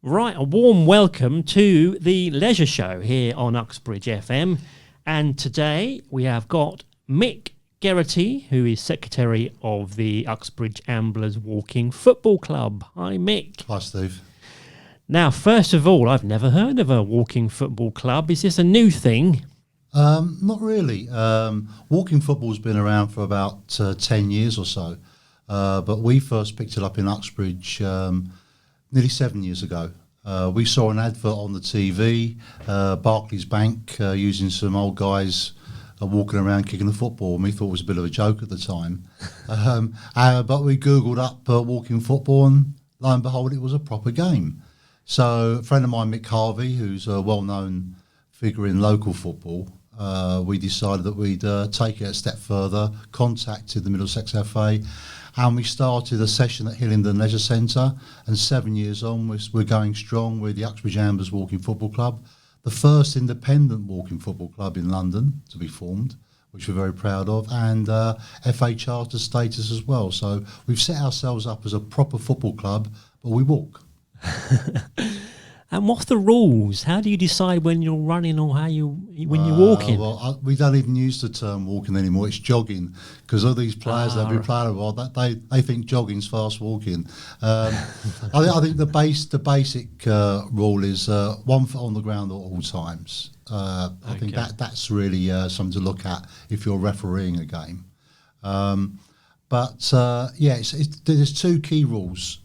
Right, a warm welcome to the Leisure Show here on Uxbridge FM. And today we have got Mick Geraghty, who is secretary of the Uxbridge Amblers Walking Football Club. Hi, Mick. Hi, Steve. Now, first of all, I've never heard of a walking football club. Is this a new thing? Not really. Walking football's been around for about 10 years or so. But we first picked it up in Uxbridge nearly 7 years ago. We saw an advert on the TV, Barclays Bank, using some old guys walking around kicking the football, and we thought it was a bit of a joke at the time. But we Googled up walking football, and lo and behold, it was a proper game. So a friend of mine, Mick Geraghty, who's a well-known figure in local football, we decided that we'd take it a step further, contacted the Middlesex FA, and we started a session at Hillingdon Leisure Centre, and 7 years on, we're going strong. We're the Uxbridge Amblers Walking Football Club, the first independent walking football club in London to be formed, which we're very proud of, and FA Charter status as well. So we've set ourselves up as a proper football club, but we walk. And what's the rules? How do you decide when you're running or when you're walking? Well, we don't even use the term walking anymore. It's jogging, because all these players that have been playing a while, they think jogging's fast walking. I think the basic rule is 1 foot on the ground at all times. I think that's really something to look at if you're refereeing a game. There's two key rules,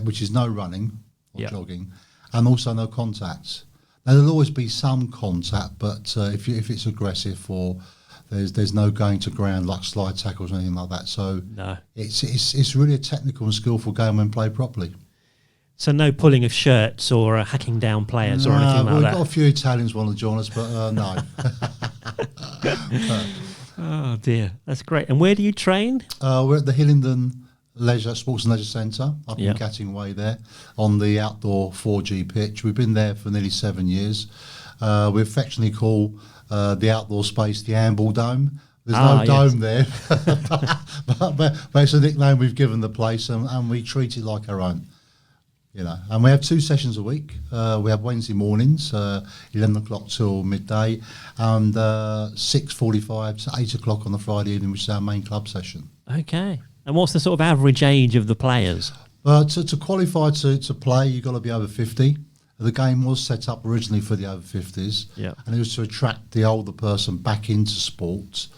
which is no running or jogging, and also no contact. Now there'll always be some contact, but if it's aggressive or there's no going to ground like slide tackles or anything like that. So no, it's really a technical and skillful game when played properly. So no pulling of shirts or hacking down players or anything like that. We've got a few Italians want to join us, but no. Oh dear, that's great. And where do you train? We're at the Hillingdon Sports and Leisure Centre up in Gatting Way there on the outdoor 4G pitch. We've been there for nearly 7 years. We affectionately call the outdoor space the Amble Dome. There's no dome there, but it's a nickname we've given the place, and we treat it like our own. You know, and we have 2 sessions a week. We have Wednesday mornings, 11 o'clock till midday, and 6:45 to 8 o'clock on the Friday evening, which is our main club session. Okay. And what's the sort of average age of the players? To qualify to play, you've got to be over 50. The game was set up originally for the over 50s, and it was to attract the older person back into sport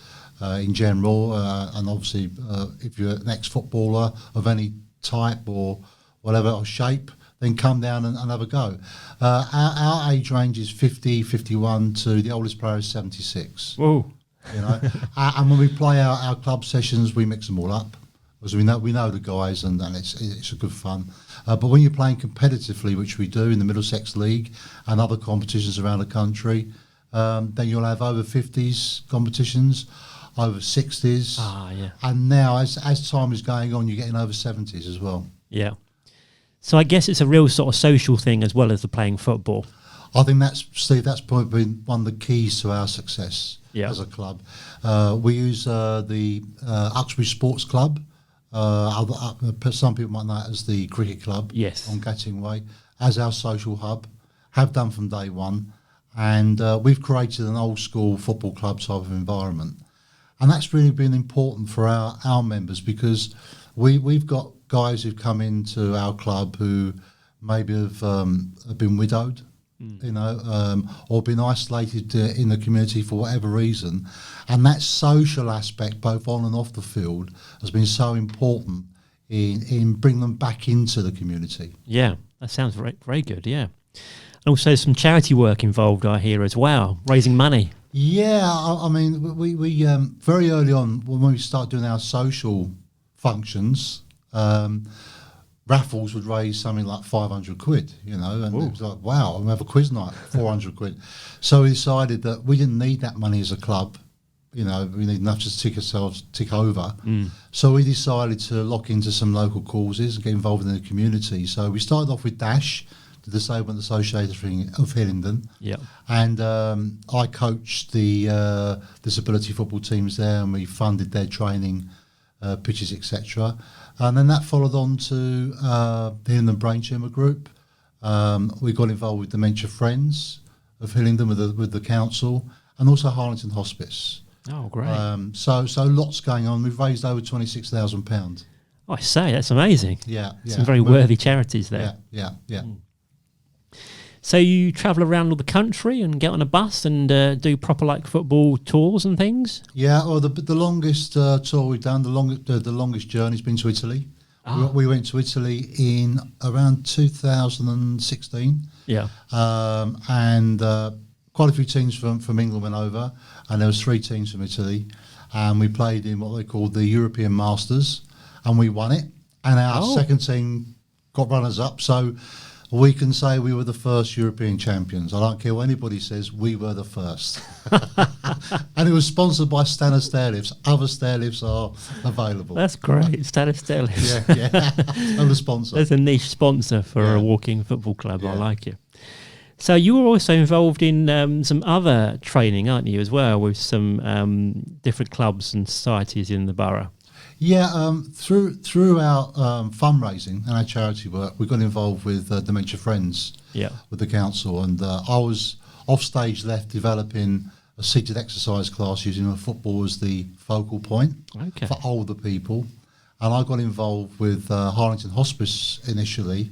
in general, and obviously if you're an ex-footballer of any type or whatever or shape, then come down and have a go. Our age range is 50, 51 to the oldest player is 76. Whoa. You know, and when we play our club sessions, we mix them all up. Because we know the guys, and it's a good fun. But when you're playing competitively, which we do in the Middlesex League and other competitions around the country, then you'll have over 50s competitions, over 60s. And now, as time is going on, you're getting over 70s as well. Yeah. So I guess it's a real sort of social thing as well as the playing football. I think that's probably been one of the keys to our success as a club. We use the Uxbridge Sports Club. Some people might know it as the cricket club on Gatting Way, as our social hub, have done from day one, and we've created an old school football club type of environment, and that's really been important for our members, because we've got guys who've come into our club who maybe have been widowed, you know, or been isolated in the community for whatever reason, and that social aspect, both on and off the field, has been so important in bringing them back into the community. Yeah, that sounds very, very good. Yeah, and also some charity work involved, I hear, as well, raising money. Yeah, I mean, we very early on when we start doing our social functions. Raffles would raise something like 500 quid, you know, and it was like, wow, we have a quiz night, 400 quid. So we decided that we didn't need that money as a club, you know, we need enough to tick over. So we decided to lock into some local causes and get involved in the community. So we started off with DASH, the Disabled Association of Hillingdon. And I coached the disability football teams there, and we funded their training pitches, etc. And then that followed on to the Hillingdon Brain Tumour Group, We got involved with Dementia Friends of Hillingdon with the council, and also Harlington Hospice. Oh, great. So lots going on. We've raised over £26,000. Oh, I say, that's amazing. Yeah. Some very worthy charities there. Yeah. So you travel around all the country and get on a bus and do proper like football tours and things? Yeah, well, the longest tour we've done, the longest journey's been to Italy. Ah. We went to Italy in around 2016. Yeah. And quite a few teams from England went over, and there was 3 teams from Italy, and we played in what they called the European Masters, and we won it. And our second team got runners-up, so we can say we were the first European champions. I don't care what anybody says, we were the first. And it was sponsored by Stannard Stairlifts. Other stairlifts are available. That's great. Stannard Stairlifts. Yeah. And the sponsor. There's a niche sponsor for a walking football club. Yeah. I like it. So you were also involved in some other training, aren't you, as well, with some different clubs and societies in the borough? Yeah, through our fundraising and our charity work, we got involved with Dementia Friends with the council, and I was off stage left developing a seated exercise class using a football as the focal point for older people, and I got involved with Harlington Hospice initially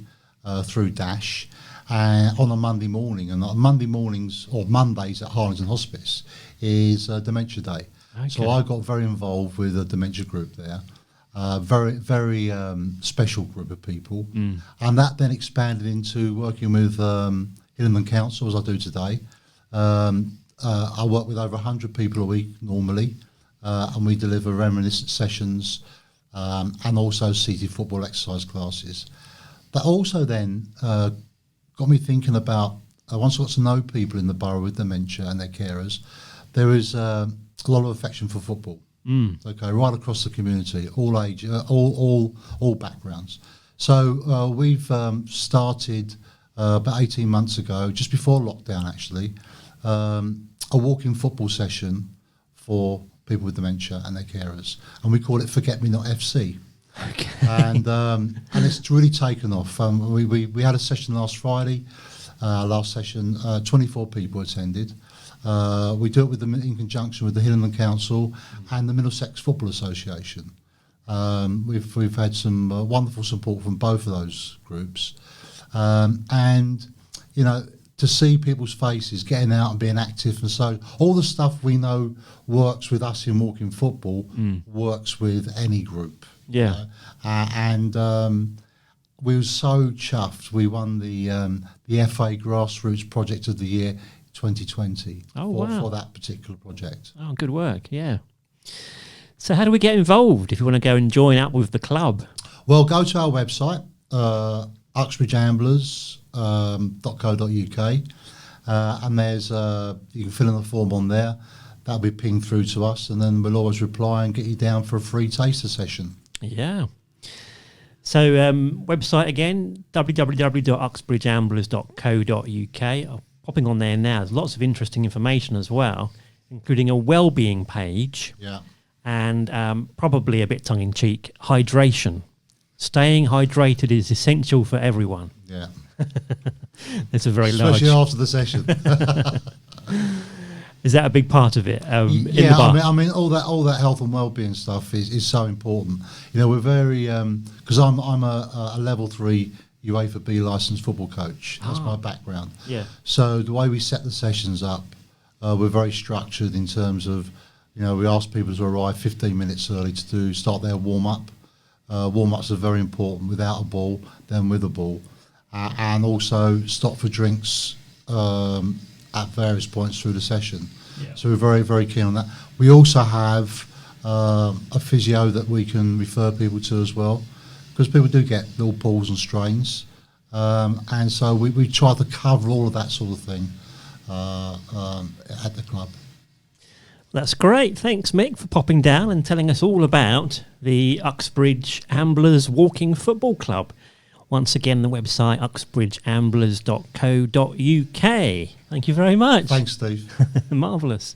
through Dash on a Monday morning, and Monday mornings or Mondays at Harlington Hospice is Dementia Day. Okay. So I got very involved with a dementia group there, very special group of people, and that then expanded into working with Hillingdon Council as I do today. I work with over 100 people a week normally, and we deliver reminiscent sessions and also seated football exercise classes. That also then got me thinking about, once I got to know people in the borough with dementia and their carers, there is a lot of affection for football. Okay, right across the community, all age, all backgrounds. So we've started about 18 months ago, just before lockdown actually, a walking football session for people with dementia and their carers, and we call it Forget Me Not FC. Okay. And it's really taken off. We had a session last Friday. Last session, 24 people attended. We do it with them in conjunction with the Hillingdon Council and the Middlesex Football Association. We've had some wonderful support from both of those groups, and to see people's faces getting out and being active, and so all the stuff we know works with us in walking football works with any group. Yeah, and we were so chuffed. We won the FA Grassroots Project of the Year 2020 for that particular project. Oh, good work, yeah. So how do we get involved if you want to go and join up with the club? Well, go to our website, uxbridgeamblers.co.uk, and there's you can fill in the form on there. That'll be pinged through to us, and then we'll always reply and get you down for a free taster session. Yeah. So website again, www.uxbridgeamblers.co.uk. Popping on there now, there's lots of interesting information as well, including a well-being page. Yeah. And probably a bit tongue-in-cheek, hydration. Staying hydrated is essential for everyone. Yeah. It's a very large... Especially after the session. Is that a big part of it? I mean, all that health and well-being stuff is so important. We're very because I'm a level 3 UEFA B licensed football coach. That's my background. Yeah. So the way we set the sessions up, we're very structured in terms of, we ask people to arrive 15 minutes early to start their warm-up. Warm-ups are very important, without a ball, then with a ball, and also stop for drinks at various points through the session. Yeah. So we're very, very keen on that. We also have a physio that we can refer people to as well, because people do get little pulls and strains, and so we try to cover all of that sort of thing at the club. That's great. Thanks, Mick, for popping down and telling us all about the Uxbridge Amblers Walking Football Club. Once again, the website uxbridgeamblers.co.uk. Thank you very much. Thanks, Steve. Marvellous.